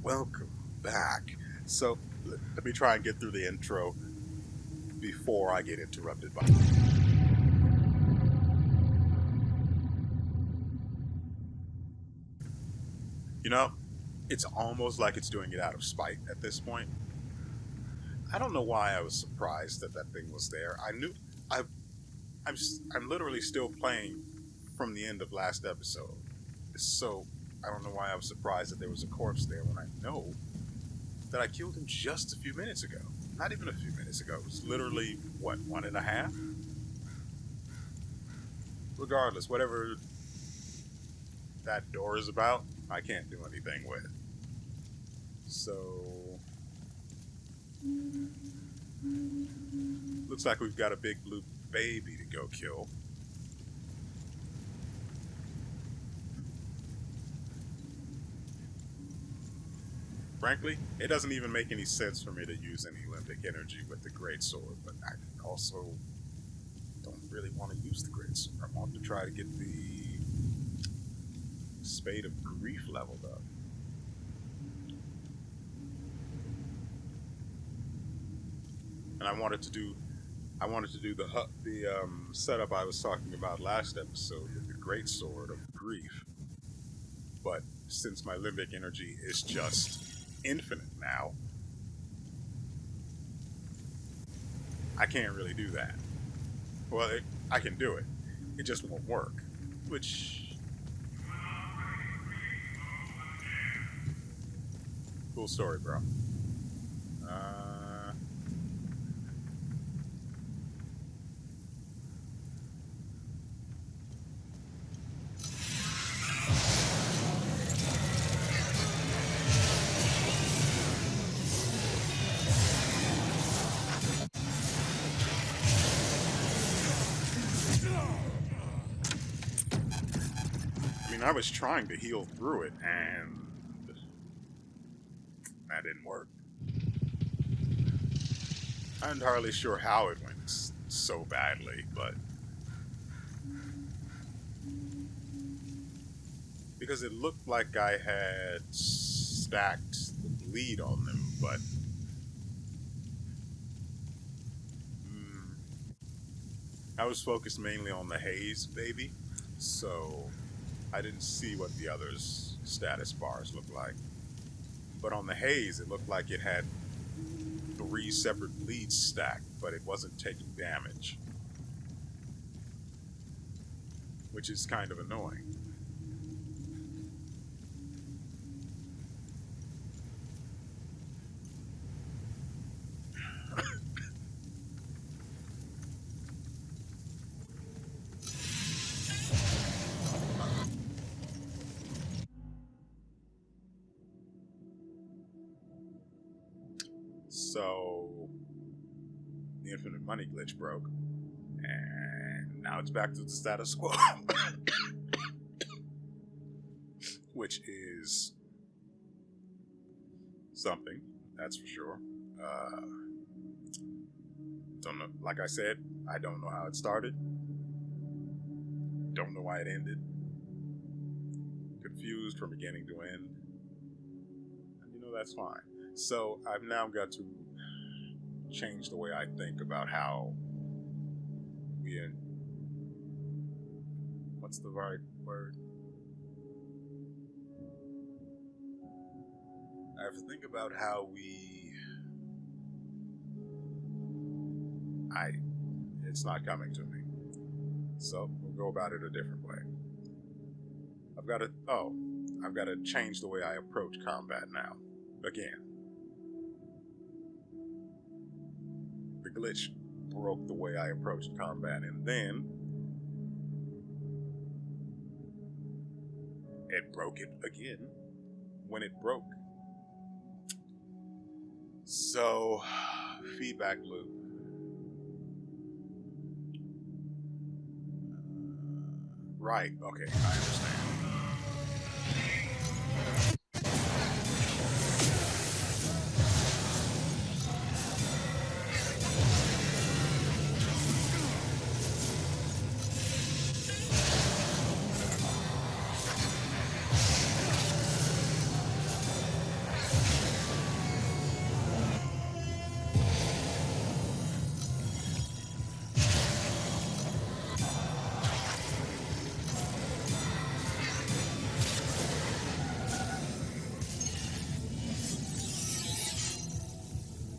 Welcome back. So, let me try and get through the intro before I get interrupted by. You know, it's almost like it's doing it out of spite at this point. I don't know why I was surprised that that thing was there. I knew I I'm literally still playing from the end of last episode. So, I don't know why I was surprised that there was a corpse there when I know that I killed him just a few minutes ago. Not even a few minutes ago. It was literally, what, 1.5? Regardless, whatever that door is about, I can't do anything with. So, looks like we've got a big blue baby to go kill. Frankly, it doesn't even make any sense for me to use any limbic energy with the greatsword, but I also don't really want to use the greatsword. I want to try to get the Spade of Grief leveled up. And I wanted to do the setup I was talking about last episode with the greatsword of grief, but since my limbic energy is just infinite now, I can't really do that. Well, I can do it. It just won't work. Which... Cool story, bro. I was trying to heal through it, and that didn't work. I'm not entirely sure how it went so badly, but because it looked like I had stacked the bleed on them, but I was focused mainly on the haze baby, so I didn't see what the others' status bars looked like. But on the haze, it looked like it had 3 separate bleeds stacked, but it wasn't taking damage, which is kind of annoying. So, the infinite money glitch broke, and now it's back to the status quo. Which is something, that's for sure. Don't know. Like I said, I don't know how it started. Don't know why it ended. Confused from beginning to end. And that's fine. So I've now got to change the way I think about how what's the right word? I have to think about how it's not coming to me. So we'll go about it a different way. I've got to change the way I approach combat now. Again. The glitch broke the way I approached combat, and then it broke it again when it broke. So, feedback loop. Right, okay, I understand.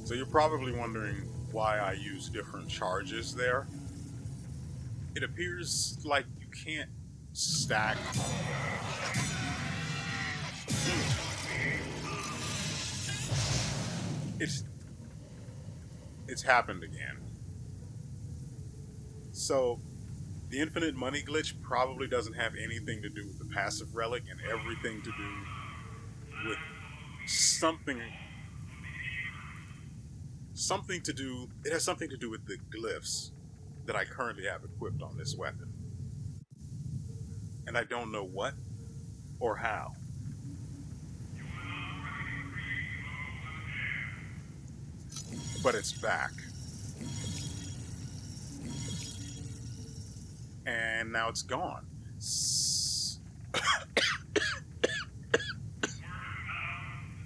So you're probably wondering why I use different charges there. It appears like you can't stack. It's it's happened again. So the infinite money glitch probably doesn't have anything to do with the passive relic and everything to do with something something to do it has something to do with the glyphs that I currently have equipped on this weapon. And I don't know what or how. But it's back. And now it's gone.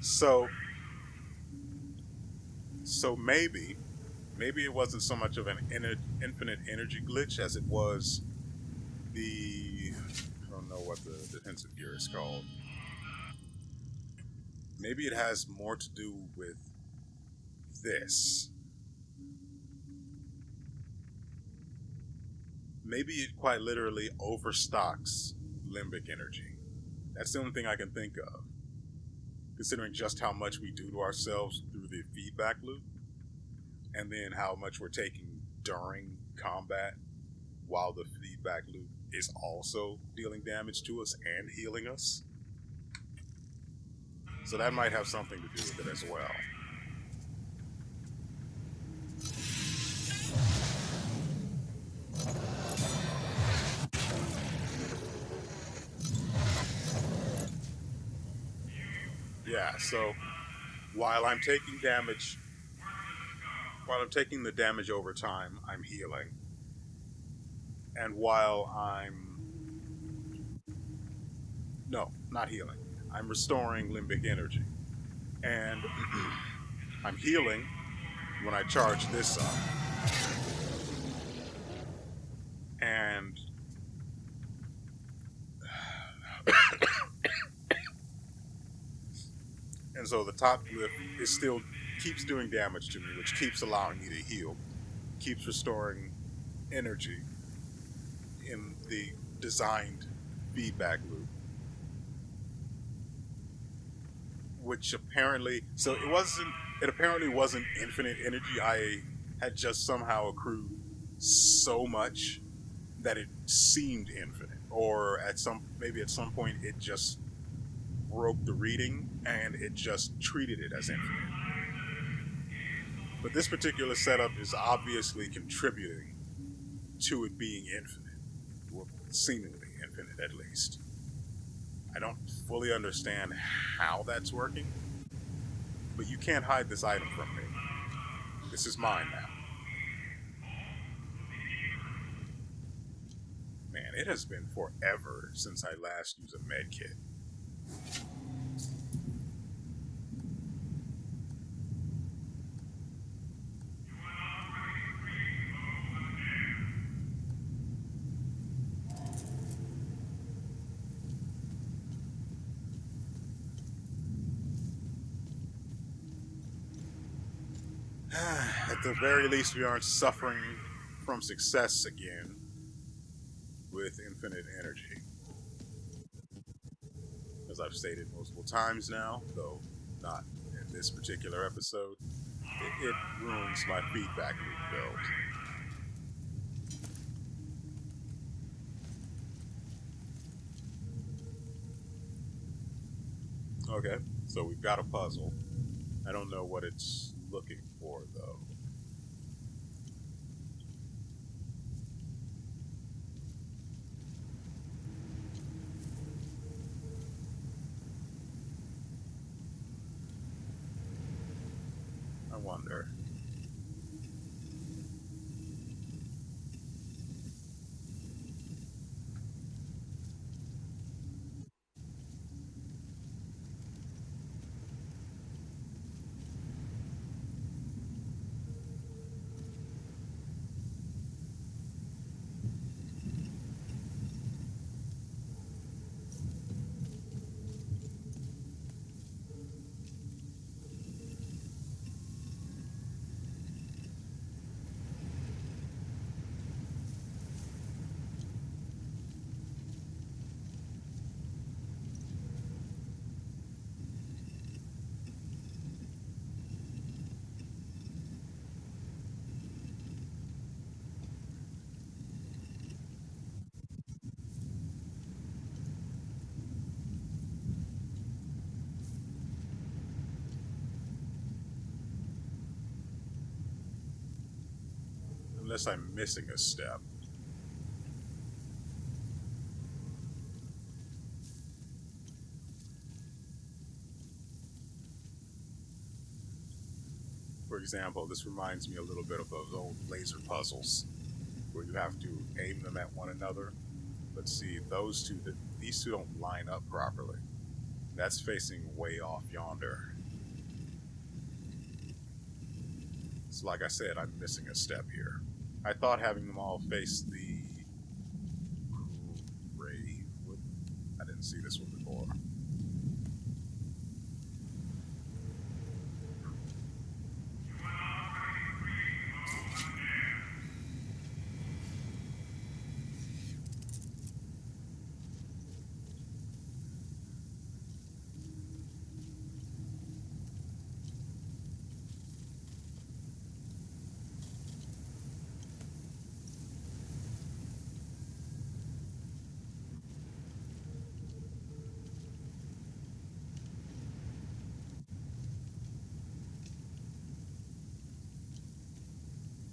So so maybe it wasn't so much of an infinite energy glitch as it was the I don't know what the defensive gear is called. Maybe it has more to do with this. Maybe it quite literally overstocks limbic energy. That's the only thing I can think of, considering just how much we do to ourselves through the feedback loop, and then how much we're taking during combat while the feedback loop is also dealing damage to us and healing us. So that might have something to do with it as well. Yeah, so while I'm taking damage, while I'm taking the damage over time, I'm healing. And while no, not healing. I'm restoring limbic energy. And I'm healing when I charge this up. And and so the top lip is still keeps doing damage to me, which keeps allowing me to heal, keeps restoring energy in the designed feedback loop. Which apparently it apparently wasn't infinite energy. I had just somehow accrued so much that it seemed infinite. Or maybe at some point it just broke the reading and it just treated it as infinite. But this particular setup is obviously contributing to it being infinite. Well, seemingly infinite, at least. I don't fully understand how that's working, but you can't hide this item from me. This is mine now. Man, it has been forever since I last used a medkit. At the very least, we aren't suffering from success again with infinite energy. As I've stated multiple times now, though not in this particular episode, it ruins my feedback loop build. Okay, so we've got a puzzle. I don't know what it's looking for, though. I wonder. Unless I'm missing a step. For example, this reminds me a little bit of those old laser puzzles where you have to aim them at one another. Let's see, these two don't line up properly. That's facing way off yonder. So like I said, I'm missing a step here. I thought having them all face the grave would... I didn't see this one before.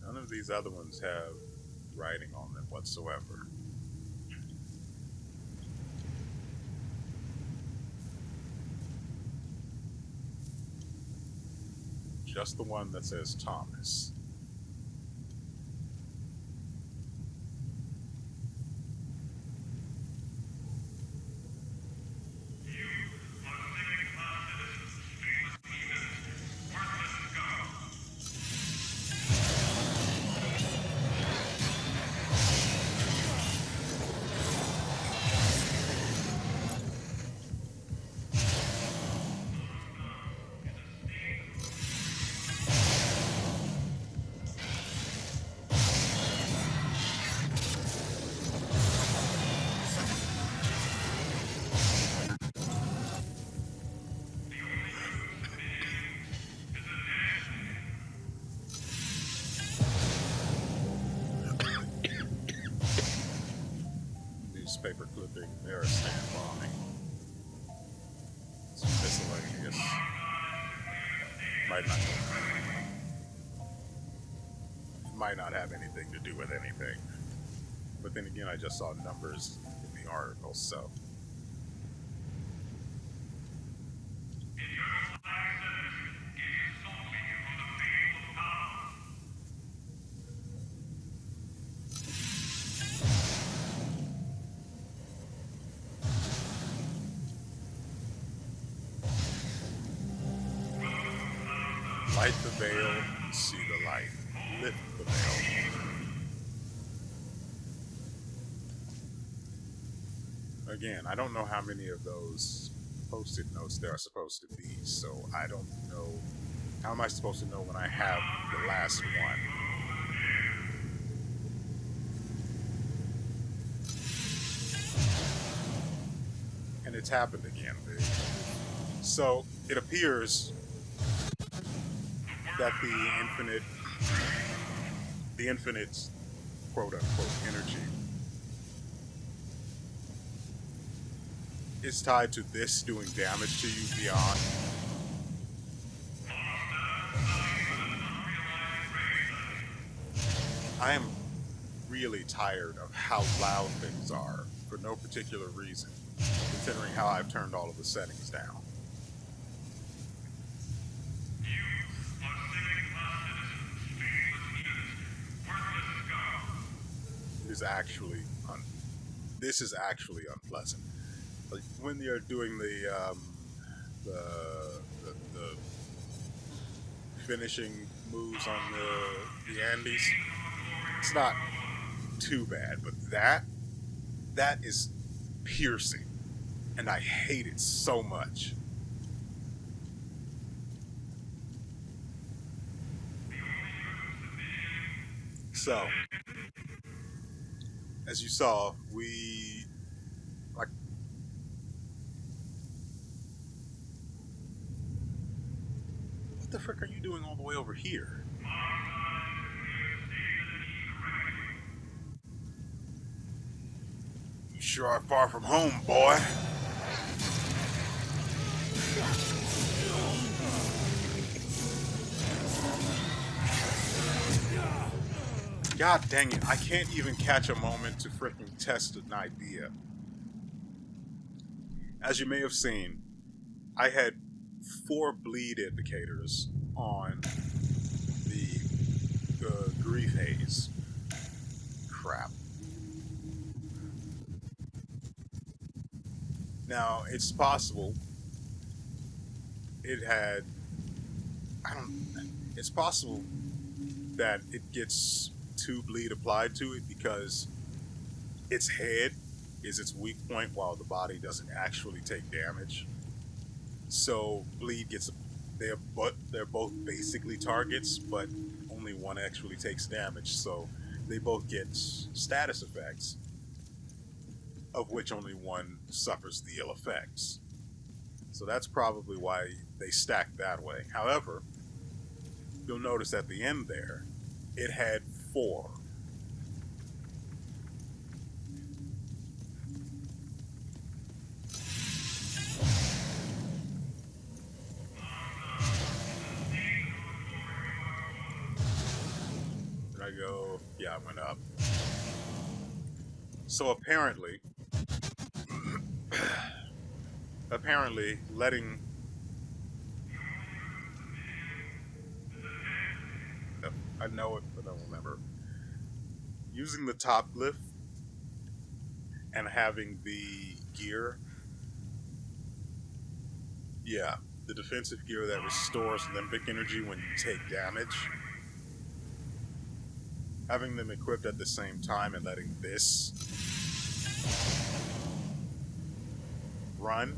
None of these other ones have writing on them whatsoever. Just the one that says Thomas. Newspaper clipping, Aerostat bombing. Some miscellaneous. Might not have anything to do with anything. But then again, I just saw numbers in the article, so. Light the veil, see the light. Lift the veil. Again, I don't know how many of those post-it notes there are supposed to be, so I don't know. How am I supposed to know when I have the last one? And it's happened again, dude. So, it appears that the infinite quote-unquote energy is tied to this doing damage to you beyond. I am really tired of how loud things are for no particular reason, considering how I've turned all of the settings down. This is actually unpleasant. Like when you're doing the finishing moves on the Andes, it's not too bad, but that is piercing, and I hate it so much. So, as you saw, what the frick are you doing all the way over here? You sure are far from home, boy. God dang it, I can't even catch a moment to freaking test an idea. As you may have seen, I had 4 bleed indicators on the grief haze. Crap. Now, it's possible it had. I don't. It's possible that it gets 2 bleed applied to it because its head is its weak point while the body doesn't actually take damage. So bleed gets they're both basically targets, but only one actually takes damage. So they both get status effects, of which only one suffers the ill effects. So that's probably why they stack that way. However, you'll notice at the end there, it had 4. Did I go? Yeah, I went up. So apparently, letting I know it, but I don't remember. Using the top glyph and having the gear, yeah, the defensive gear that restores limbic energy when you take damage, having them equipped at the same time and letting this run,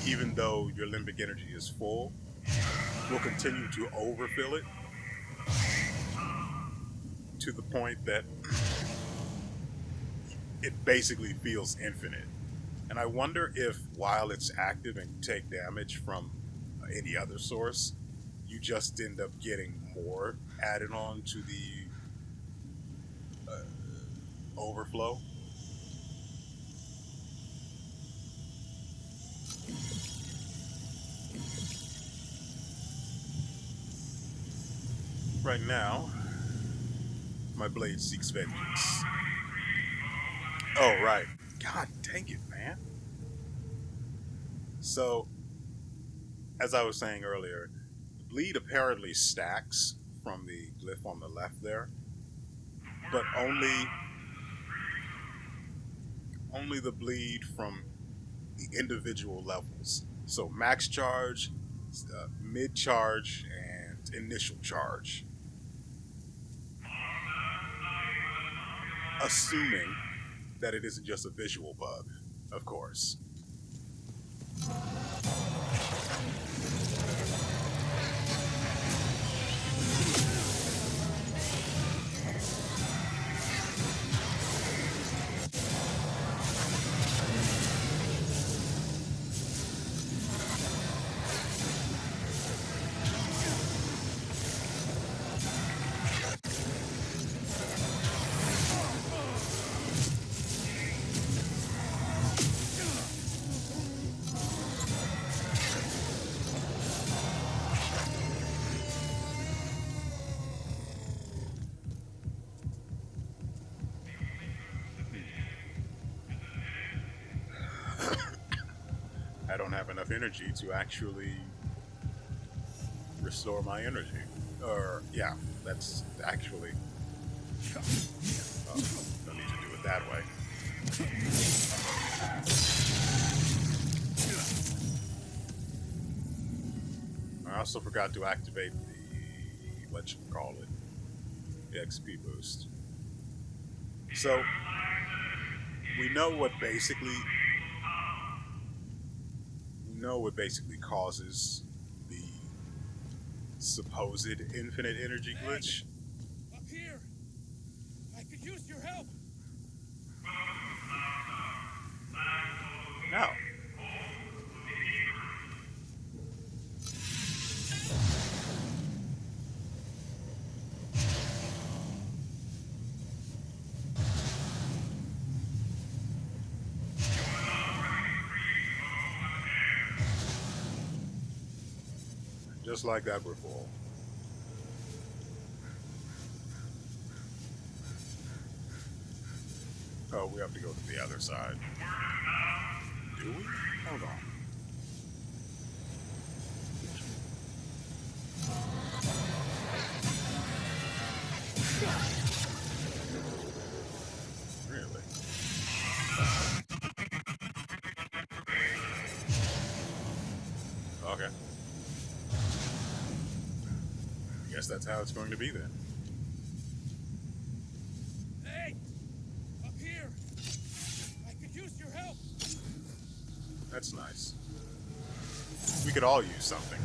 even though your limbic energy is full, will continue to overfill it to the point that it basically feels infinite. And I wonder if while it's active and you take damage from any other source, you just end up getting more added on to the overflow. Right now, my blade seeks vengeance. Oh, right. God dang it, man. So, as I was saying earlier, bleed apparently stacks from the glyph on the left there, but only the bleed from the individual levels. So max charge, mid charge, and initial charge. Assuming that it isn't just a visual bug, of course. I don't have enough energy to actually restore my energy. Or, yeah, that's actually. No need to do it that way. I also forgot to activate the, what you call it, the XP boost. So, we know what basically causes the supposed infinite energy glitch. Up here! I could use your help! No. Just like that before. Oh, we have to go to the other side. Do we? Hold on. Really? Okay. I guess that's how it's going to be then. Hey! Up here! I could use your help! That's nice. We could all use something.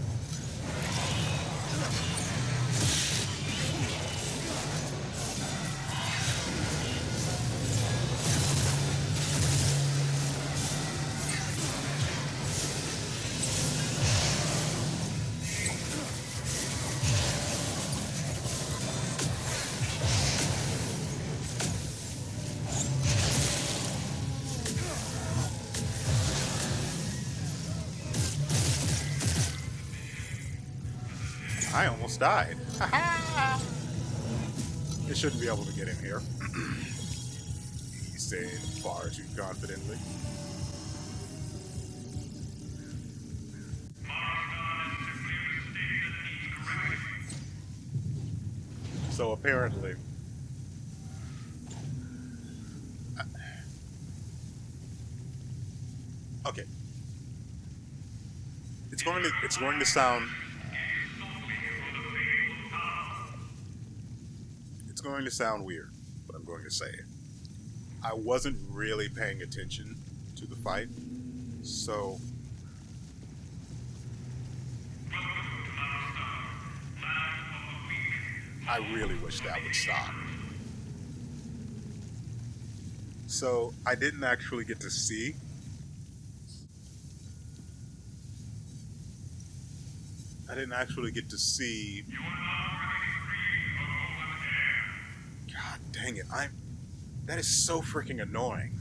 I almost died. It shouldn't be able to get in here. He said far too confidently. So apparently, okay, it's going to sound weird, but I'm going to say it. I wasn't really paying attention to the fight, so I really wish that would stop. So I didn't actually get to see. I didn't actually get to see. God dang it! That is so freaking annoying.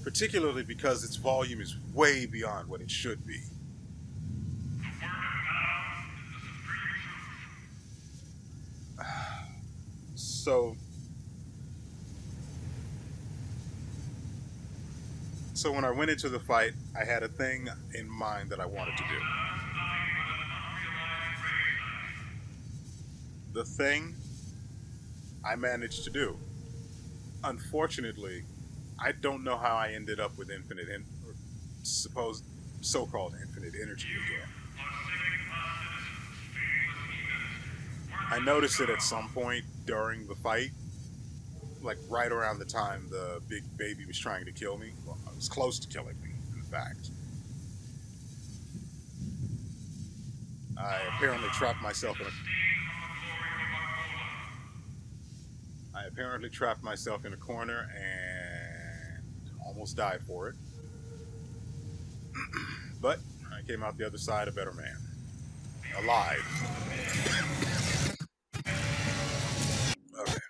Particularly because its volume is way beyond what it should be. So So when I went into the fight, I had a thing in mind that I wanted to do. The thing I managed to do. Unfortunately, I don't know how I ended up with or supposed so-called infinite energy again. I noticed it at some point during the fight, like right around the time the big baby was trying to kill me. Well, it was close to killing me, in fact. I apparently trapped myself in a corner and almost died for it. But I came out the other side a better man. Alive. Okay.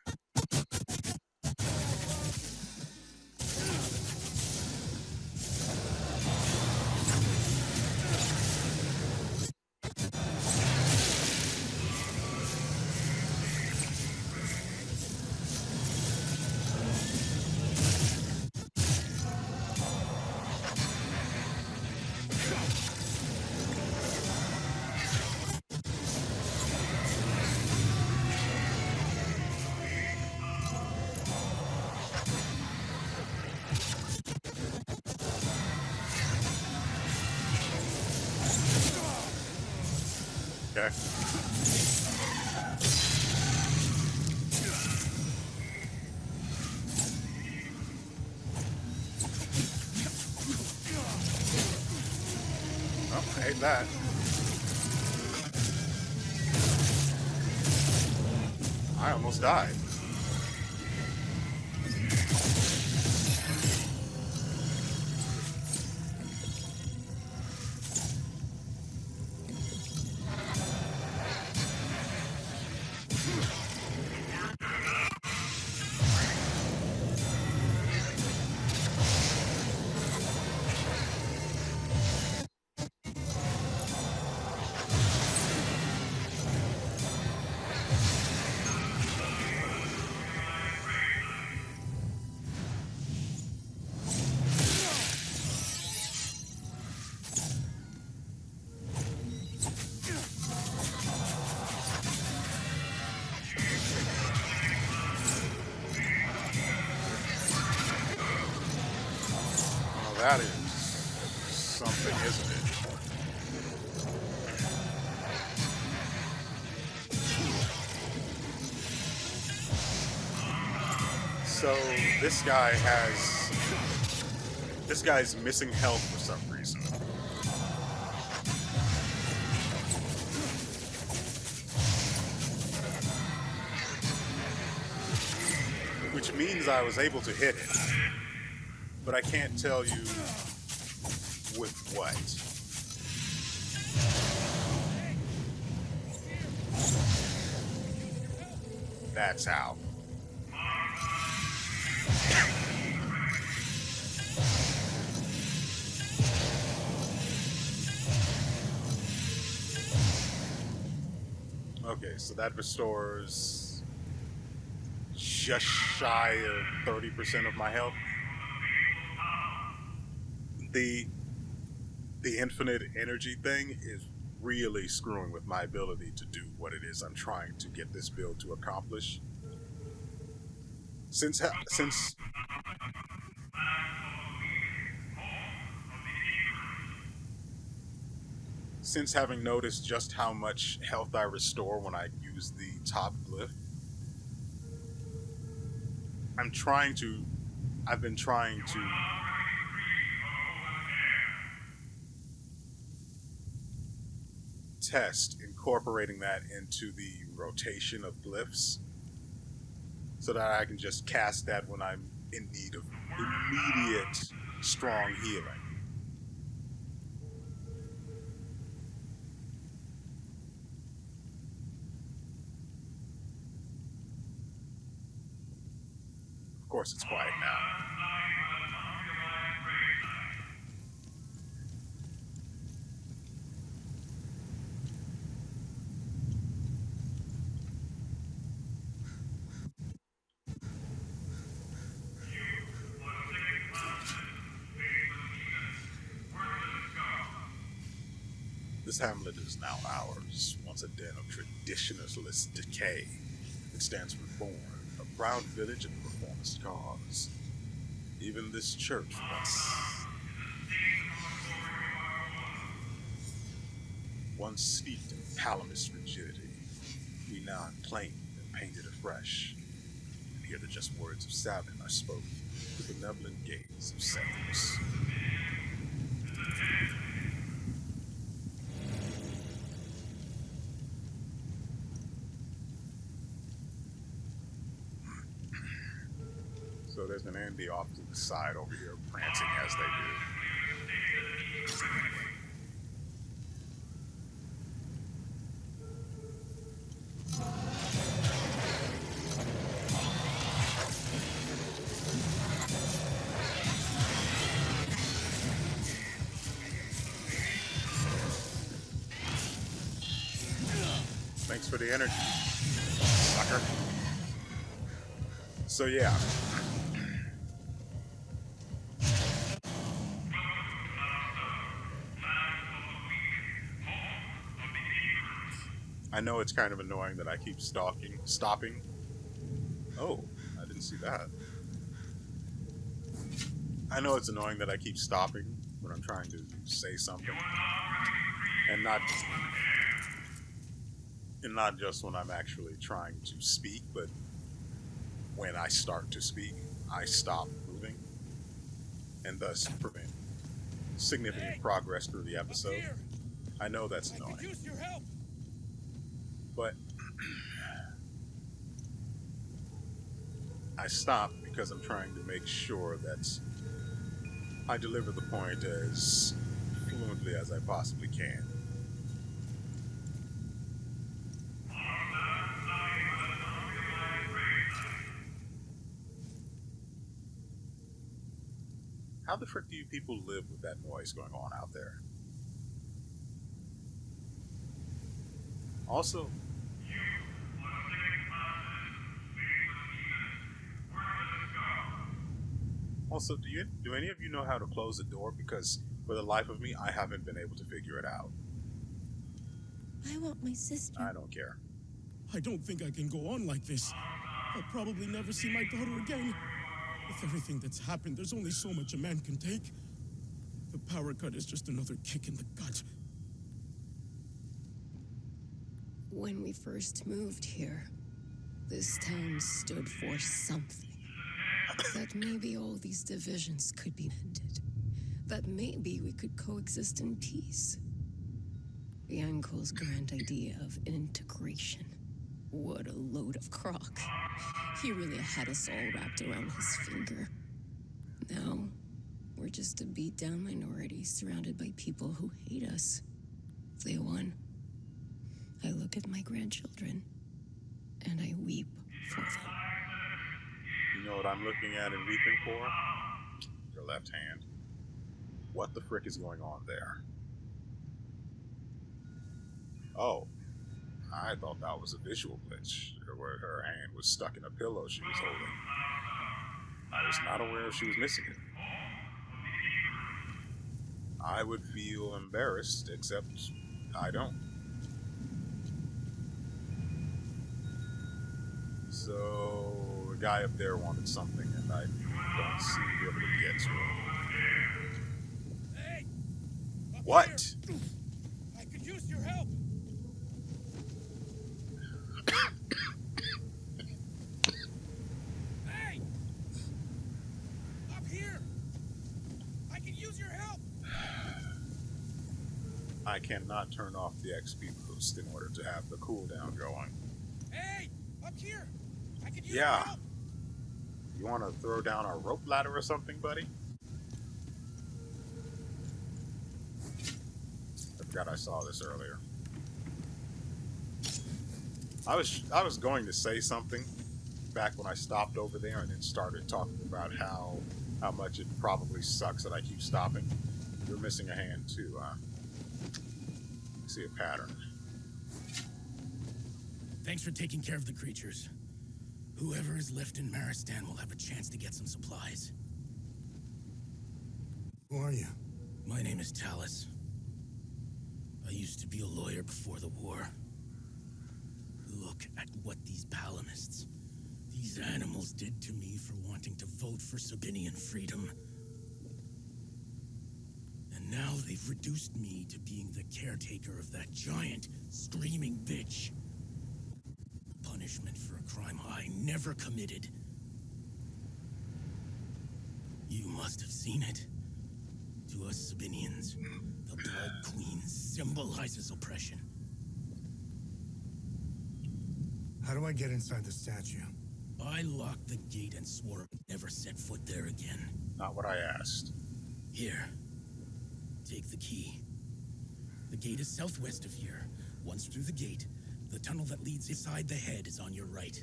Okay. Oh, I hate that. I almost died. that is something, isn't it? So this guy's missing health for some reason. Which means I was able to hit it. But I can't tell you with what. That's how. Okay, so that restores just shy of 30% of my health. The infinite energy thing is really screwing with my ability to do what it is I'm trying to get this build to accomplish. Since having noticed just how much health I restore when I use the top glyph, I've been trying to test incorporating that into the rotation of glyphs so that I can just cast that when I'm in need of immediate strong healing. Of course, it's quiet now. This hamlet is now ours, once a den of traditionalist decay. It stands reborn, a proud village of reformist cause. Even this church once steeped in palmist rigidity, we now claimed and painted afresh. And here the just words of Savin are spoken, the benevolent gaze of settlers. So there's an Andy off to the side over here, prancing as they do. Thanks for the energy, sucker. So yeah. I know it's kind of annoying that I keep stopping. Oh, I didn't see that. I know it's annoying that I keep stopping when I'm trying to say something. And not just when I'm actually trying to speak, but when I start to speak, I stop moving, and thus prevent significant progress through the episode. I know that's annoying. I could use your help. But I stop because I'm trying to make sure that I deliver the point as fluently as I possibly can. How the frick do you people live with that noise going on out there? Also, do any of you know how to close the door? Because for the life of me, I haven't been able to figure it out. I want my sister. I don't care. I don't think I can go on like this. I'll probably never see my daughter again. With everything that's happened, there's only so much a man can take. The power cut is just another kick in the gut. When we first moved here, this town stood for something. That maybe all these divisions could be mended. That maybe we could coexist in peace. The uncle's grand idea of integration. What a load of crock. He really had us all wrapped around his finger. Now, we're just a beat-down minority surrounded by people who hate us. They won. I look at my grandchildren, and I weep for them. You know what I'm looking at and weeping for? Your left hand. What the frick is going on there? Oh, I thought that was a visual glitch, where her hand was stuck in a pillow she was holding. I was not aware she was missing it. I would feel embarrassed, except I don't. So, the guy up there wanted something, and I don't seem to be able to get to him. Hey! Up What? here. I could use your help! Hey! Up here! I can use your help! I cannot turn off the XP boost in order to have the cooldown going. Hey! Up here! I can use Yeah. your help! You want to throw down a rope ladder or something, buddy? I forgot I saw this earlier. I was going to say something back when I stopped over there and then started talking about how much it probably sucks that I keep stopping. You're missing a hand too, huh? I see a pattern. Thanks for taking care of the creatures. Whoever is left in Maristan will have a chance to get some supplies. Who are you? My name is Talus. I used to be a lawyer before the war. Look at what these palamists, these animals did to me for wanting to vote for Sabinian freedom. And now they've reduced me to being the caretaker of that giant, screaming bitch. Punishment for a crime I never committed. You must have seen it. To us Sabinians, the Blood Queen symbolizes oppression. How do I get inside the statue? I locked the gate and swore I'd never set foot there again. Not what I asked. Here, take the key. The gate is southwest of here. Once through the gate, the tunnel that leads inside the head is on your right.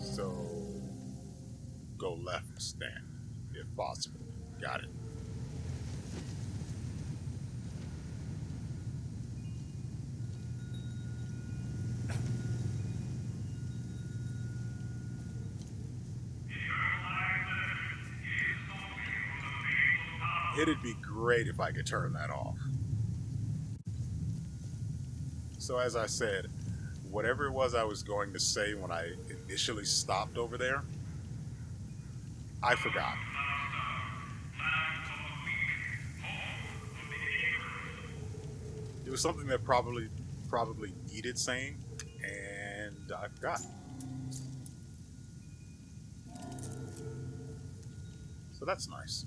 So, go left, Stan, if possible. Got it. It'd be great if I could turn that off. So as I said, whatever it was I was going to say when I initially stopped over there, I forgot. It was something that probably needed saying, and I forgot. So that's nice.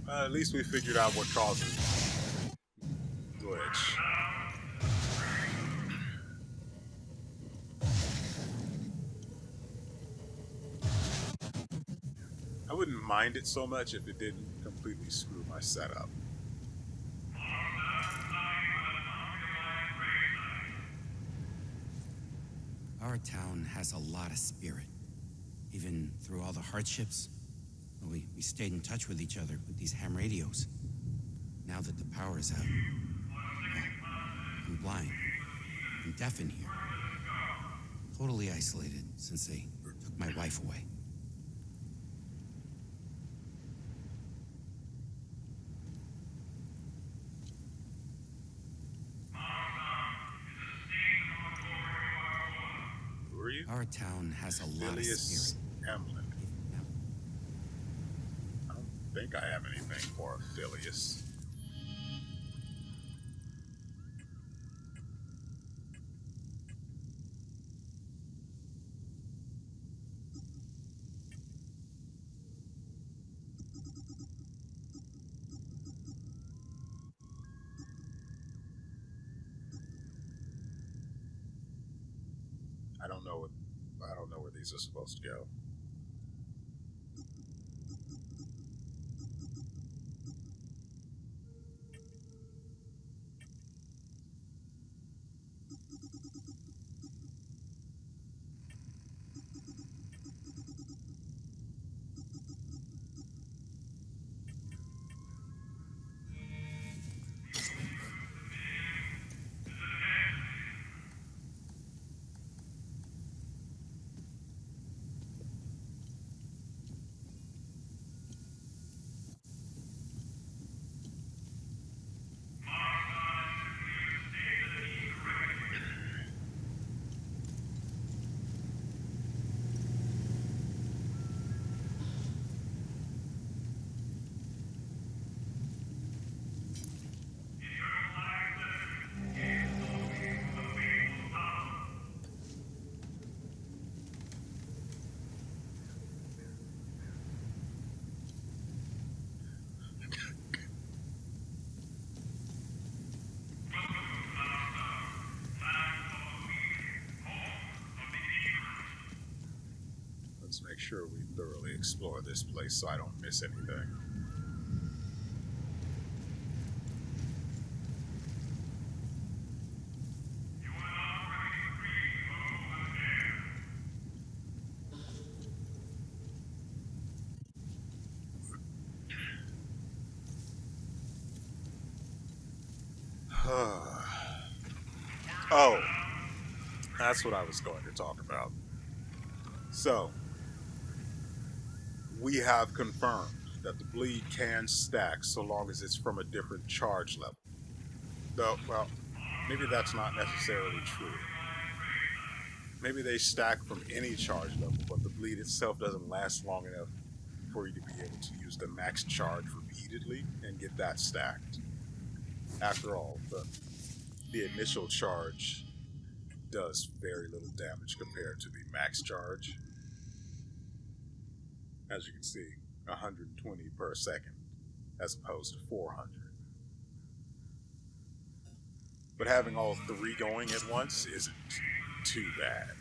At least we figured out what causes glitch. I wouldn't mind it so much if it didn't completely screw my setup. Our town has a lot of spirit. Even through all the hardships, we stayed in touch with each other with these ham radios. Now that the power is out, well, I'm blind and deaf in here. Totally isolated since they took my wife away. Our town has a lot of Phileas spirit. Emlyn. Now, I don't think I have anything for Phileas. I don't know what I don't know where these are supposed to go. Let's make sure we thoroughly explore this place so I don't miss anything. Oh, that's what I was going to talk about. So, we have confirmed that the bleed can stack so long as it's from a different charge level. Though, well, maybe that's not necessarily true. Maybe they stack from any charge level, but the bleed itself doesn't last long enough for you to be able to use the max charge repeatedly and get that stacked. After all, the initial charge does very little damage compared to the max charge. As you can see, 120 per second as opposed to 400. But having all three going at once isn't too bad.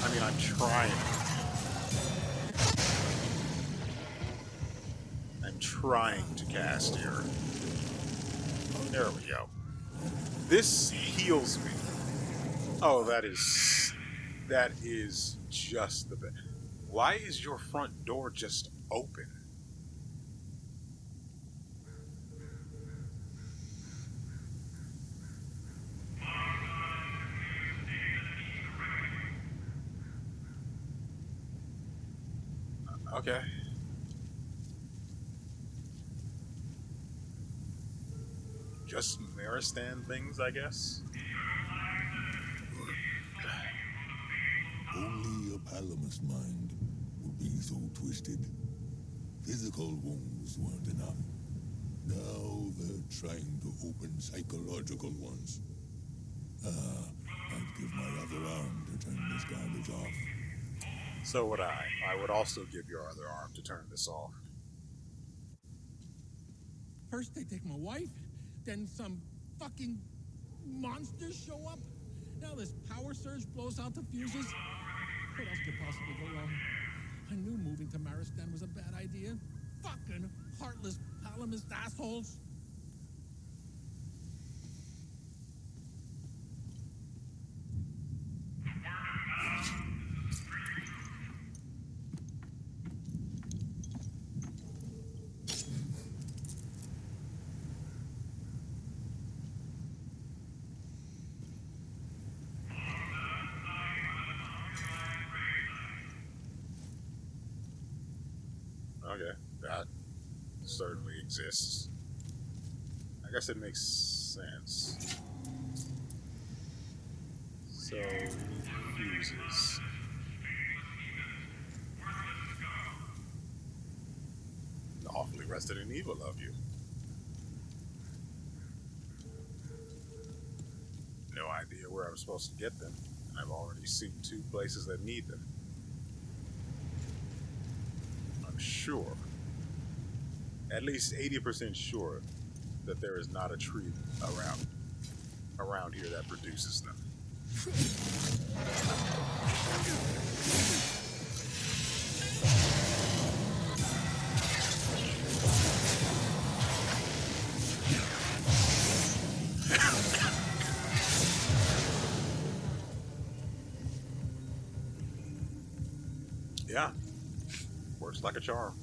I mean, I'm trying. I'm trying to cast here. There we go. This heals me. Oh, that is just the best. Why is your front door just open? Okay. Just Maristan things, I guess. Only a Palamus mind would be so twisted. Physical wounds weren't enough. Now they're trying to open psychological ones. I'd give my other arm to turn this garbage off. So would I. I would also give your other arm to turn this off. First they take my wife, then some fucking monsters show up. Now this power surge blows out the fuses. What else could possibly go wrong? I knew moving to Maristan was a bad idea. Fucking heartless Palamist assholes. Okay, that certainly exists. I guess it makes sense. So, fuses. Awfully Resident Evil of you. No idea where I'm supposed to get them, and I've already seen 2 places that need them. I'm sure, at least 80% sure, that there is not a tree around here that produces them. Yeah, works like a charm.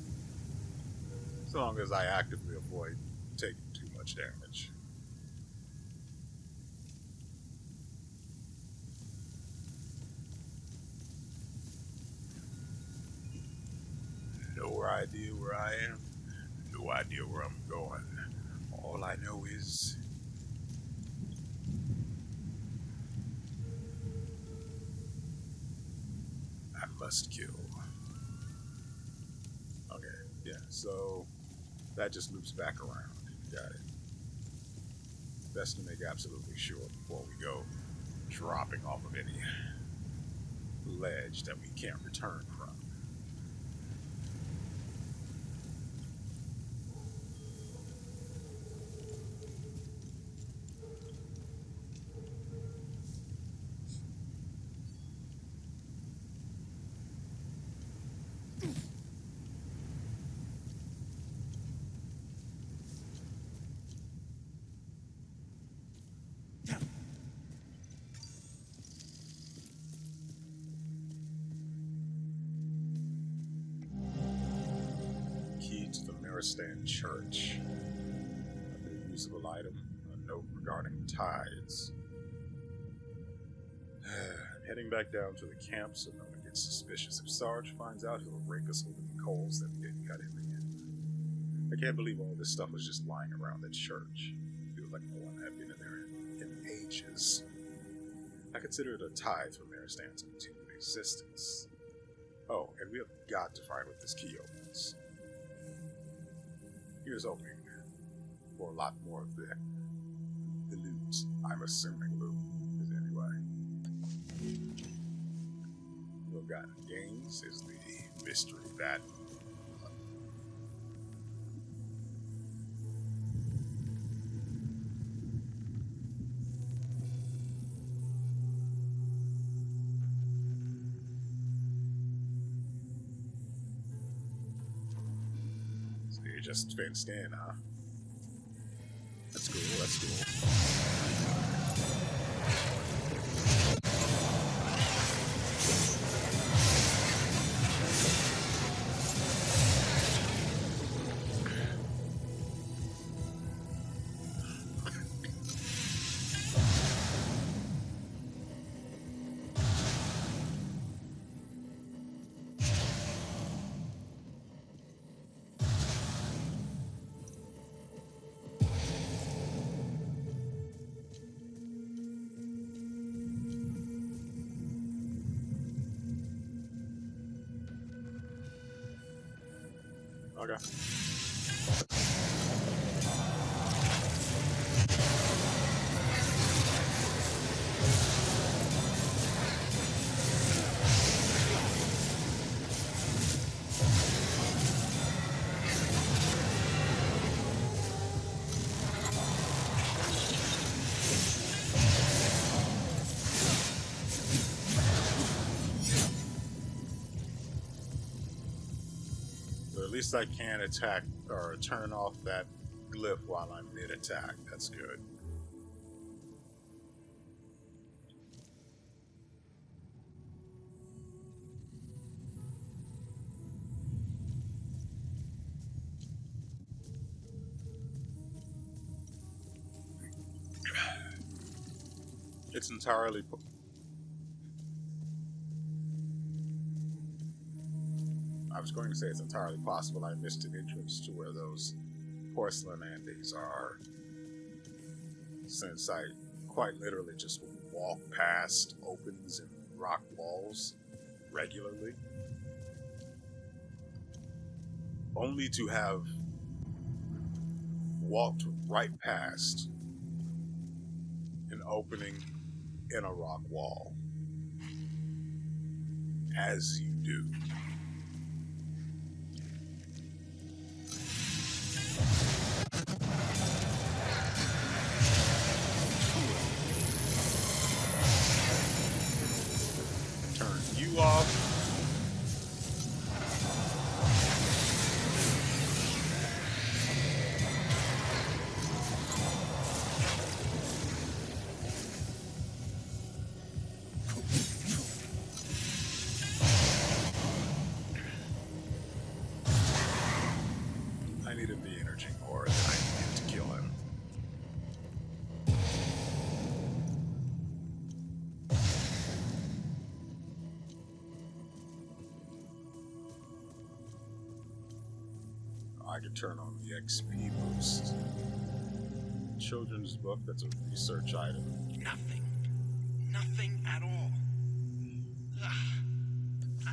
So long as I actively avoid taking too much damage. No idea where I am. No idea where I'm going. All I know is I must kill. Okay, yeah, so that just loops back around. Got it. Best to make absolutely sure before we go dropping off of any ledge that we can't return from. Key to the Maristan Church. A usable item, a note regarding tides. I'm heading back down to the camp so no one gets suspicious. If Sarge finds out, he'll rake us over the coals that we didn't cut in the end. I can't believe all this stuff was just lying around the church. Feels like no one had been in there in ages. I consider it a tithe for Maristan's continued existence. Oh, and we have got to find what this key opens. Here's hoping for a lot more of the loot. I'm assuming loot is anyway. Forgotten Games is the mystery that so you're just fenced in, huh? That's cool, that's cool. Okay. So at least I can attack or turn off that glyph while I'm mid-attack. That's good. It's entirely... was going to say it's entirely possible I missed an entrance to where those porcelain Andes are, since I quite literally just walk past opens in rock walls regularly, only to have walked right past an opening in a rock wall, as you do. Turn you off. I needed the energy core that I needed to kill him. I could turn on the XP boost. Children's book, that's a research item. Nothing. Nothing at all.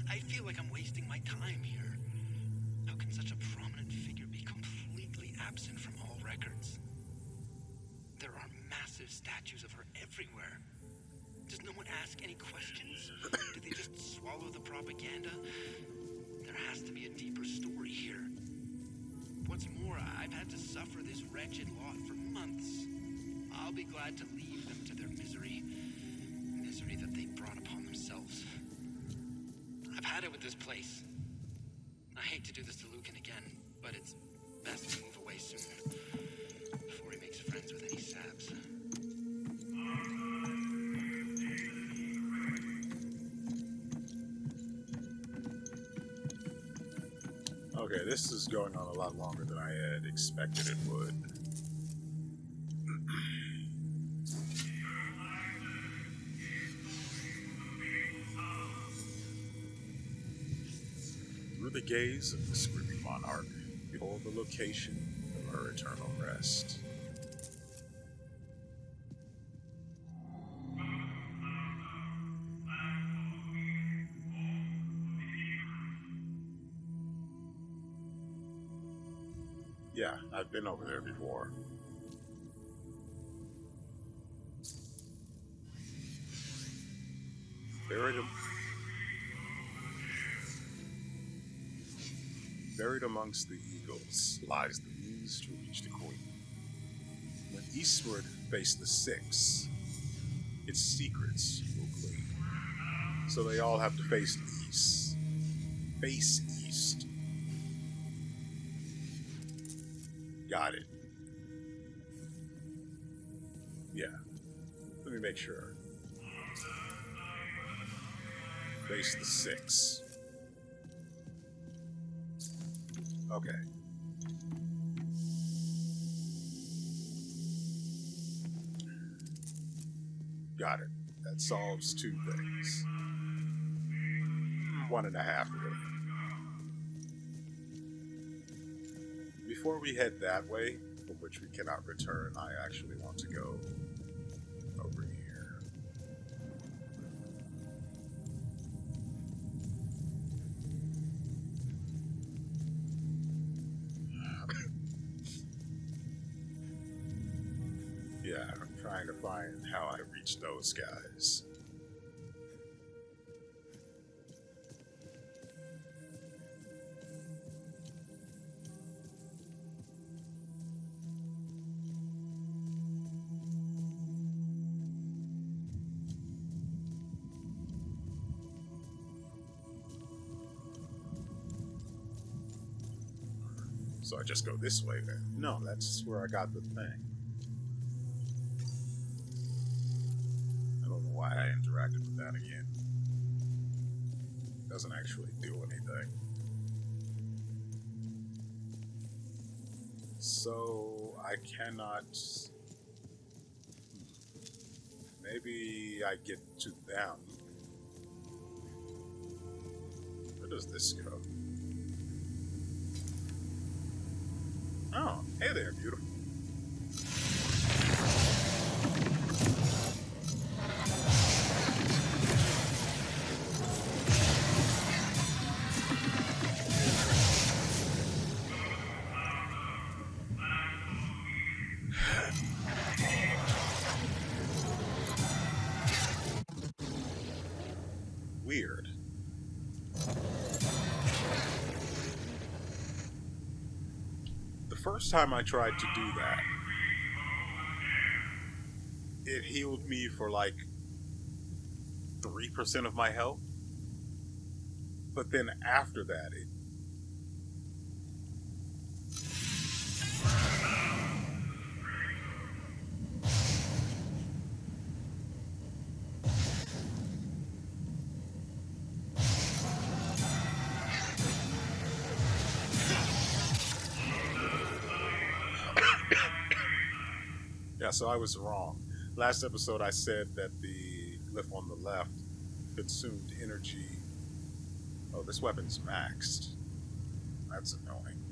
I feel like I'm wasting my time here. How can such a prominent figure be completely absent from all records? There are massive statues of her everywhere. Does no one ask any questions? Do they just swallow the propaganda? There has to be a deeper story here. What's more, I've had to suffer this wretched lot for months. I'll be glad to leave them to their misery. Misery that they brought upon themselves. I've had it with this place. I hate to do this to Lucan again, but it's best to move away soon, before he makes friends with any sabs. Okay, this is going on a lot longer than I had expected it would. Through the gaze of the screaming monarch, behold the location of her eternal rest. Yeah, I've been over there before. Buried amongst the eagles lies the means to reach the queen. When eastward face the six, its secrets will gleam. So they all have to face east. Face east. Got it. Yeah. Let me make sure. Face the six. Okay. Got it. That solves two things. One and a half, really. Before we head that way, from which we cannot return, I actually want to go over here. Yeah, I'm trying to find how I reach those guys. So I just go this way then? No, that's where I got the thing. I don't know why I interacted with that again. Doesn't actually do anything. So I cannot... Maybe I get to them. Where does this go? Oh, hey there, beautiful. Weird. The first time I tried to do that, it healed me for like 3% of my health. But then after that, it. Yeah, so I was wrong. Last episode, I said that the glyph on the left consumed energy. Oh, this weapon's maxed. That's annoying.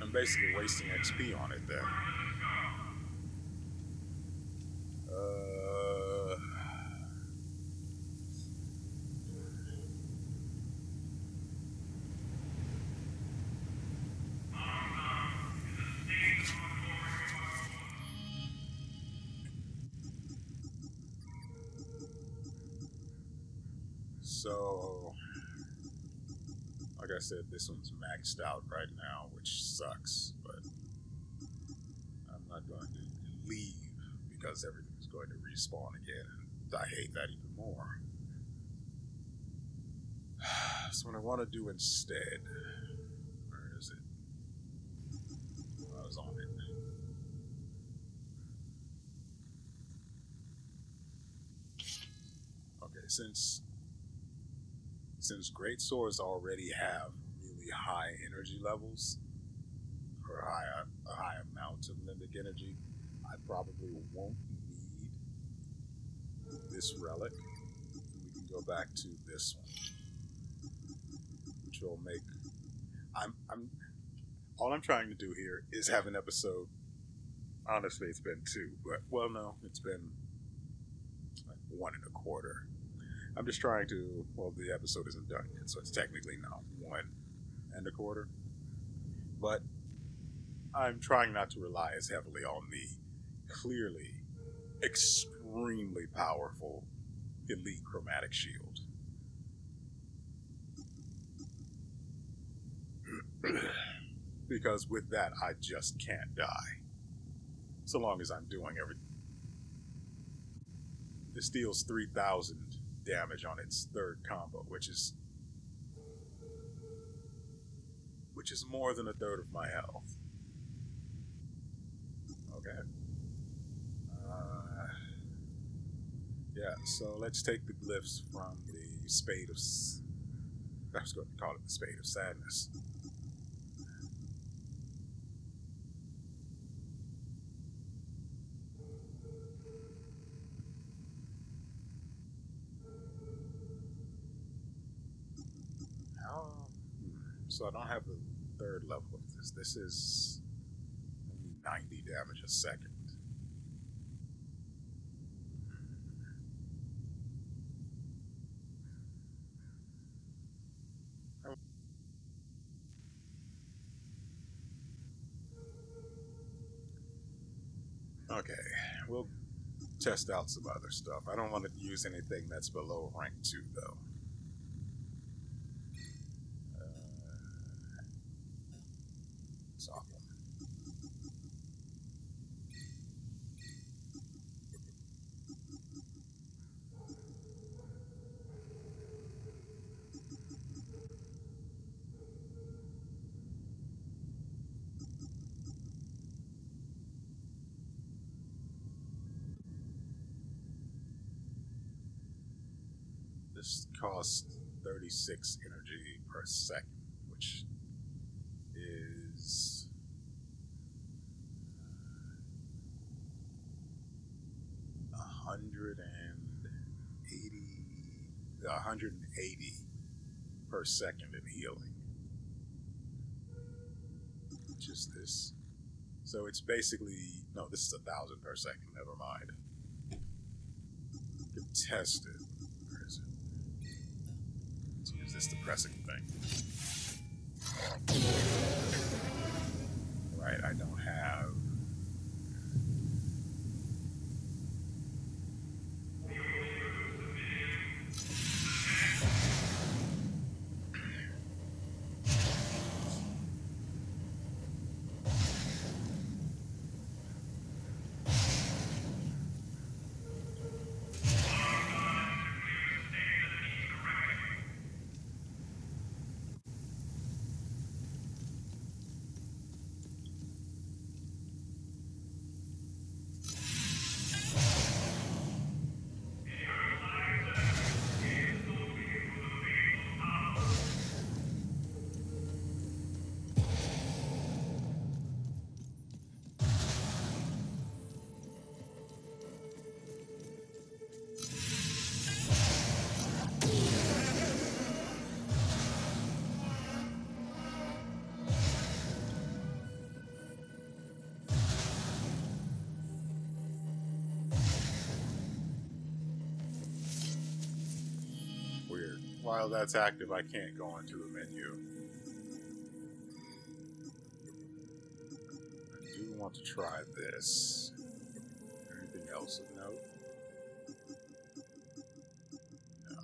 I'm basically wasting XP on it then. Uh, so, like I said, this one's maxed out right now, which sucks, but I'm not going to leave because everything's going to respawn again, and I hate that even more. So what I want to do instead, where is it? I was on it. Okay, since great swords already have really high energy levels, or a high amount of limbic energy, I probably won't need this relic. And we can go back to this one, which will make. I'm all I'm trying to do here is have an episode. Honestly, it's been two, but well, no, it's been like 1.25. I'm just trying to. Well, the episode isn't done yet, so it's technically not 1.25. But I'm trying not to rely as heavily on the clearly extremely powerful elite chromatic shield. Because with that, I just can't die. So long as I'm doing everything. This deals 3,000 damage on its third combo, which is more than a third of my health. Okay. Yeah, so let's take the glyphs from the Spade of... I was going to call it the Spade of Sadness. How... So I don't have the third level of this. This is only 90 damage a second. Okay, we'll test out some other stuff. I don't want to use anything that's below rank 2, though. Sophomore. This costs 36 energy per second, which is 180 per second in healing. much is this? So it's basically, no, this is 1,000 per second. Never mind. Contested. Where is it? Let's use this depressing thing. Right, I don't have. Weird. While that's active, I can't go into the menu. I do want to try this. Anything else of note? No.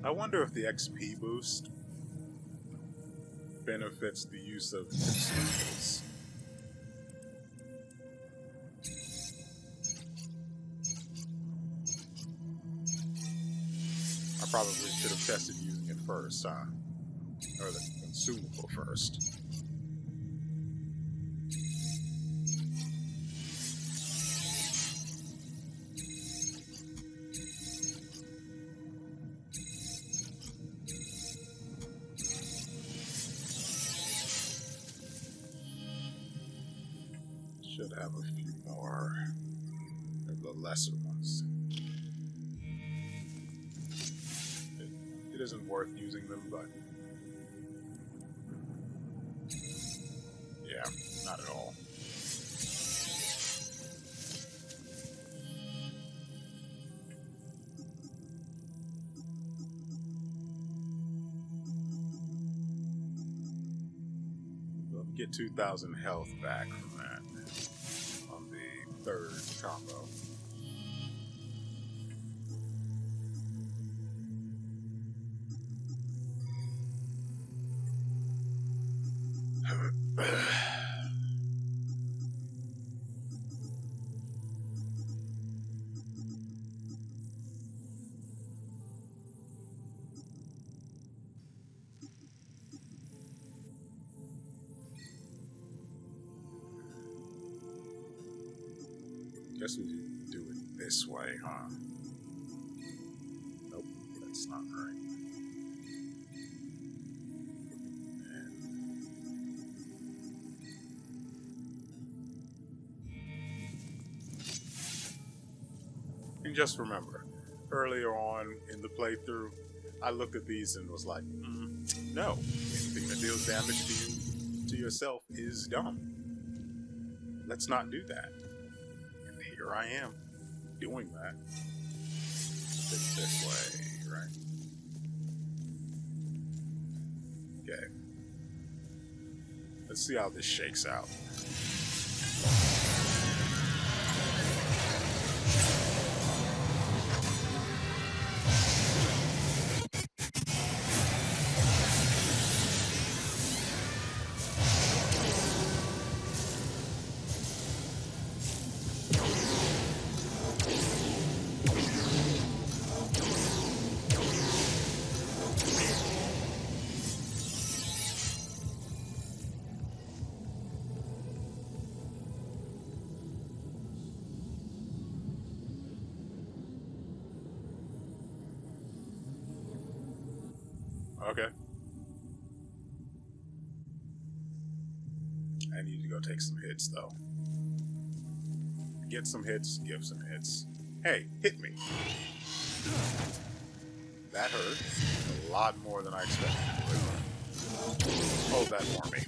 I wonder if the XP boost benefits the use of consumables. I probably should have tested using it first, huh? Or the consumable first. Should have a few more of the lesser ones. It isn't worth using them, but yeah, not at all. We'll get 2,000 health back from that on the third combo. Guess we do it this way, huh? Nope, that's not right. And just remember, earlier on in the playthrough, I looked at these and was like, no, anything that deals damage to yourself is dumb. Let's not do that. And here I am, doing that. This way, right? Okay. Let's see how this shakes out. Okay. I need to go take some hits, though. Get some hits, give some hits. Hey, hit me. That hurt. A lot more than I expected. Hold that for me.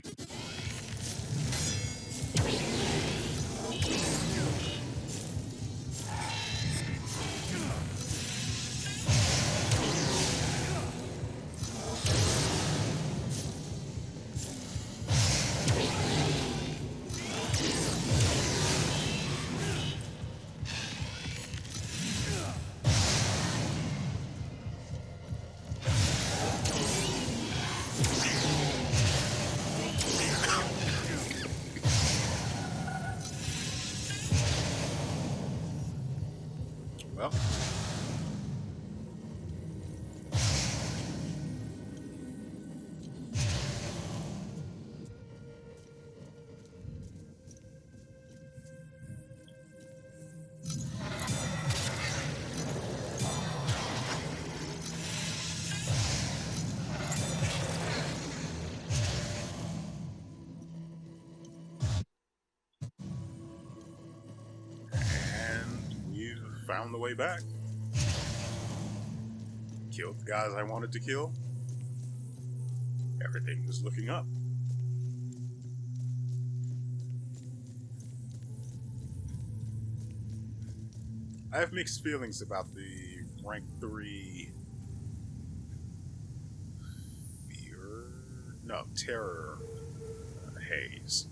Well, and we've found the way back. Killed the guys I wanted to kill. Everything was looking up. I have mixed feelings about the rank 3 fear. No, terror haze.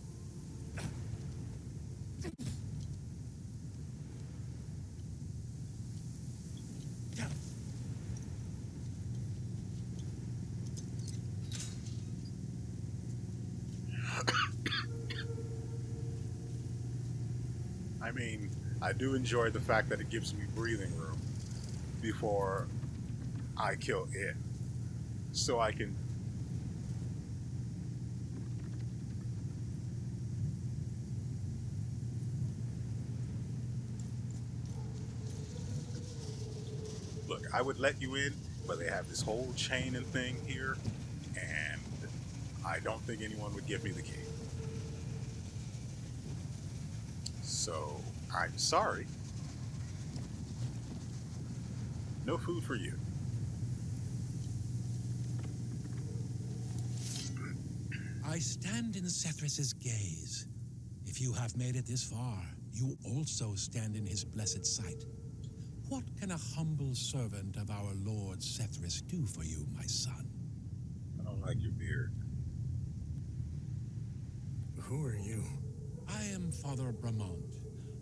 I mean, I do enjoy the fact that it gives me breathing room before I kill it. So I can... Look, I would let you in, but they have this whole chain and thing here, and I don't think anyone would give me the key. So, I'm sorry. No food for you. I stand in Sethris's gaze. If you have made it this far, you also stand in his blessed sight. What can a humble servant of our Lord Sethris do for you, my son? I don't like your beard. Who are you? I am Father Bramont.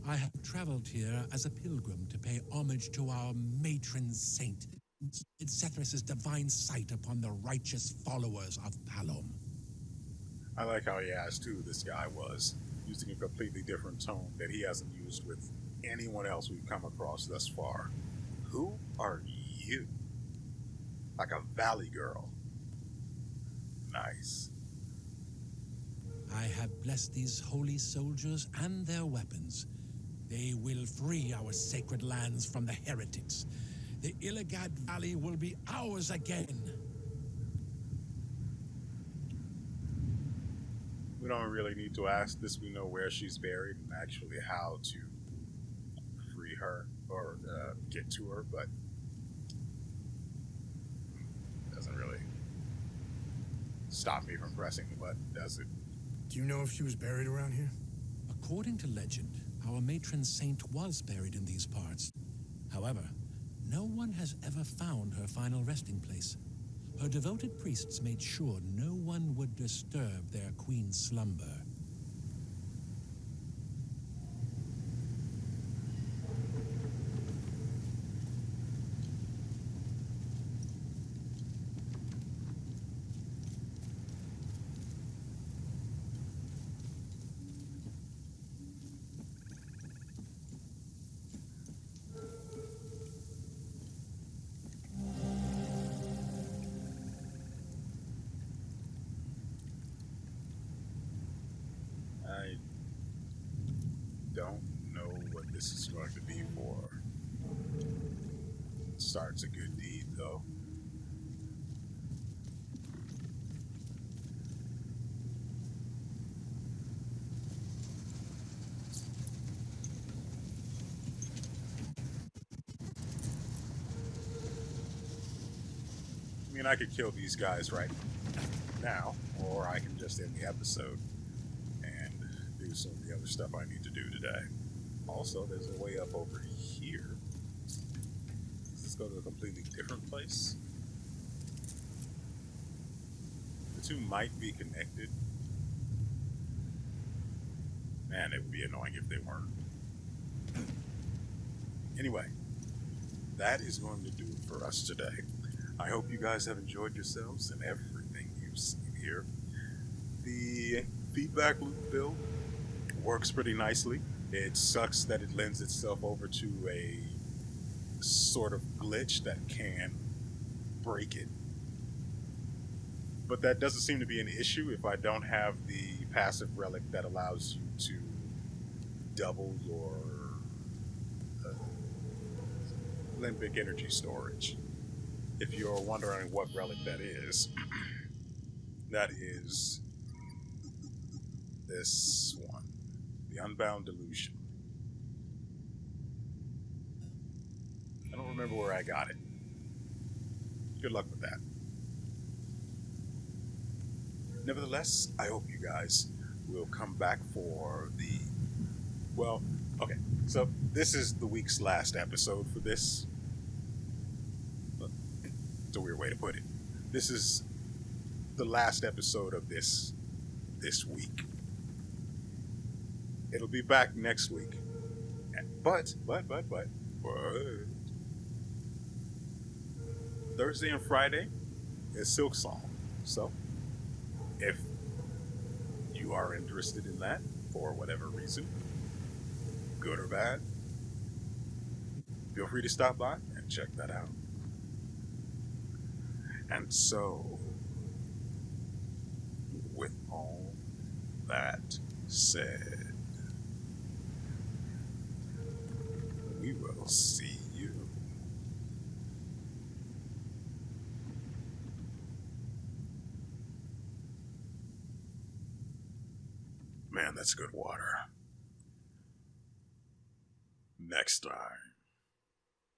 I have traveled here as a pilgrim to pay homage to our matron saint, in Sethris's divine sight upon the righteous followers of Palom. I like how he asked who this guy was, using a completely different tone that he hasn't used with anyone else we've come across thus far. Who are you? Like a valley girl. Nice. I have blessed these holy soldiers and their weapons. They will free our sacred lands from the heretics. The Illigad Valley will be ours again. We don't really need to ask this. We know where she's buried and actually how to free her or get to her, but it doesn't really stop me from pressing the button, does it? Do you know if she was buried around here? According to legend, our matron saint was buried in these parts. However, no one has ever found her final resting place. Her devoted priests made sure no one would disturb their queen's slumber. I don't know what this is going to be for. It starts a good deed, though. mean, I could kill these guys right now, or I can just end the episode and do some of the other stuff I need to do today. Also, there's a way up over here. Does this go to a completely different place? The two might be connected. Man, it would be annoying if they weren't. Anyway, that is going to do it for us today. I hope you guys have enjoyed yourselves and everything you've seen here. The feedback loop build works pretty nicely. It sucks that it lends itself over to a sort of glitch that can break it. But that doesn't seem to be an issue if I don't have the passive relic that allows you to double your limbic energy storage. If you're wondering what relic that is, that is this one, the Unbound Delusion. I don't remember where I got it. Good luck with that. Nevertheless, I hope you guys will come back for the... Well, okay, so this is the week's last episode for this. It's a weird way to put it. This is the last episode of this week. It'll be back next week. But Thursday and Friday is Silk Song. So, if you are interested in that, for whatever reason, good or bad, feel free to stop by and check that out. And so, with all that said, we will see you. Man, that's good water. Next time.